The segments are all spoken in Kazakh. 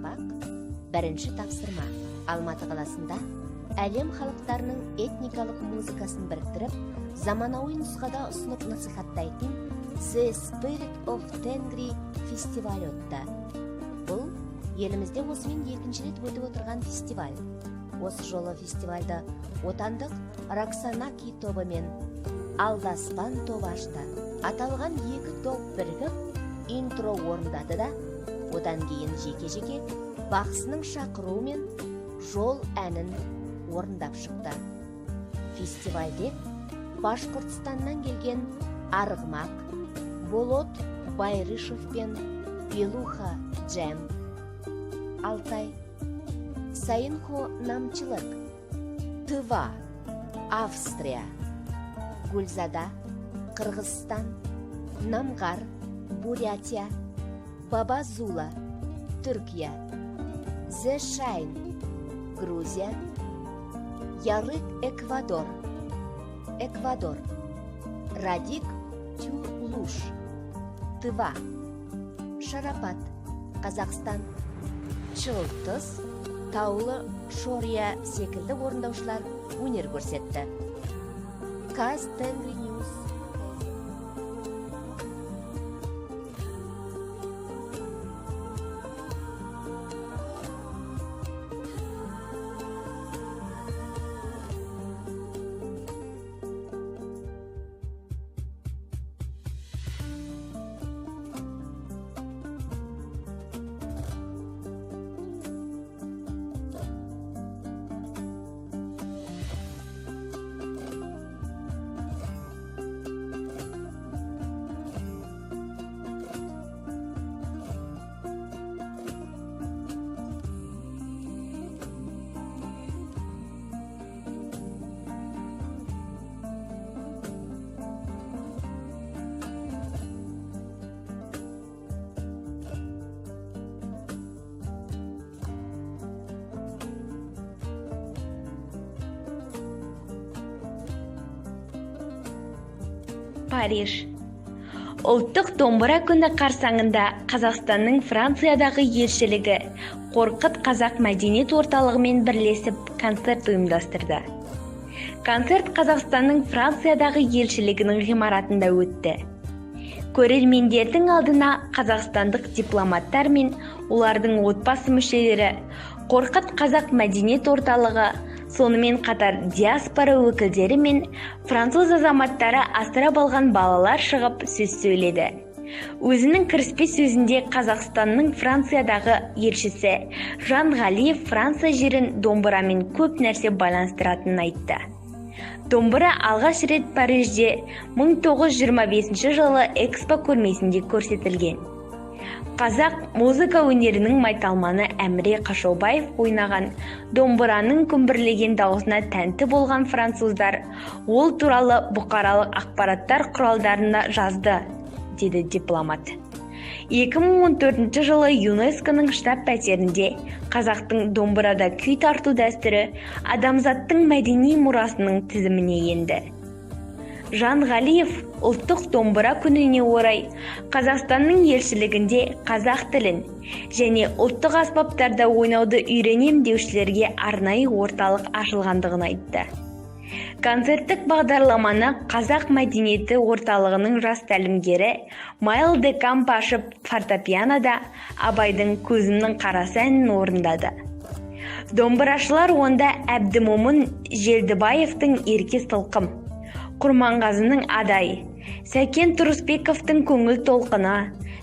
сабақ. Бірінші тапсырма. Алматы қаласында әлем халықтарының этникалық музыкасын біріктіріп, заманауи нұсқада ұсынып насихаттайтын The Spirit of Tengri фестивалі өтті. Бұл елімізде осымен екінші рет өтіп отырған фестиваль. Осы жолы фестивальді отандық Роксанаки тобы мен Алдаспан тобы ашты. Аталған екі топ бірігіп, интро орындады да, одан кейін жеке-жеке бақсының шақыруымен жол әнін орындап шықты. Фестивальде Башқұртстаннан келген Арғымақ, Болот Байрышев пен Белуха Джем, Алтай, Сайынхо Намчылық, Тыва, Австрия, Гүлзада, Қырғызстан, Намғар, Бурятия, Баба Зула, Түркия, The Shine, Грузия, Ярык Эквадор, Радик Тюлуш, Тыва, Шарапат, Қазақстан, Чылтыз, Таулы Шория секілді орындаушылар өнер көрсетті. Каз Тенгри Ньюс. Париж. Ұлттық домбыра күні қарсаңында Қазақстанның Франциядағы елшілігі Қорқыт қазақ мәдениет орталығымен бірлесіп концерт ұйымдастырды. Концерт Қазақстанның Франциядағы елшілігінің ғимаратында өтті. Көрермендердің алдына қазақстандық дипломаттар мен олардың отбасы мүшелері, Қорқыт қазақ мәдениет орталығы, сонымен қатар диаспора өкілдері мен француз азаматтары асырап алған балалар шығып сөз сөйледі. Өзінің кіріспе сөзінде Қазақстанның Франциядағы елшісі Жан Ғалиев Франция жерін домбырамен көп нәрсе байланыстыратынын айтты. Домбыра алғаш рет Парижде 1925 жылы Экспо көрмесінде көрсетілген. Қазақ музыка өнерінің майталманы Әміре Қашаубаев ойнаған домбыраның күмбірлеген дауысына тәнті болған француздар ол туралы бұқаралық ақпараттар құралдарына жазды, деді дипломат. 2014 жылы ЮНЕСКО-ның штаб пәтерінде қазақтың домбырада күй тарту дәстүрі адамзаттың мәдени мұрасының тізіміне енді. Жан Ғалиев ұлттық домбыра күніне орай Қазақстанның елшілігінде қазақ тілін және ұлттық аспаптарда ойнауды үйренем деушілерге арнайы орталық ашылғандығын айтты. Концерттік бағдарламаны Қазақ мәдениеті орталығының жас тәлімгері Майл де Камп ашып, фортепианода Абайдың Көзімнің қарасы әнін орындады. Домбырашылар онда Әбдімомын Желдібаевтың Ерке сылқым, Құрманғазының Адай, Сәкен Тұрысбековтың Көңіл толқына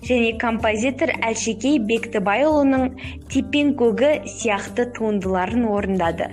және композитор Әлшекей Бектібайұлының Тепен көгі сияқты туындыларын орындады.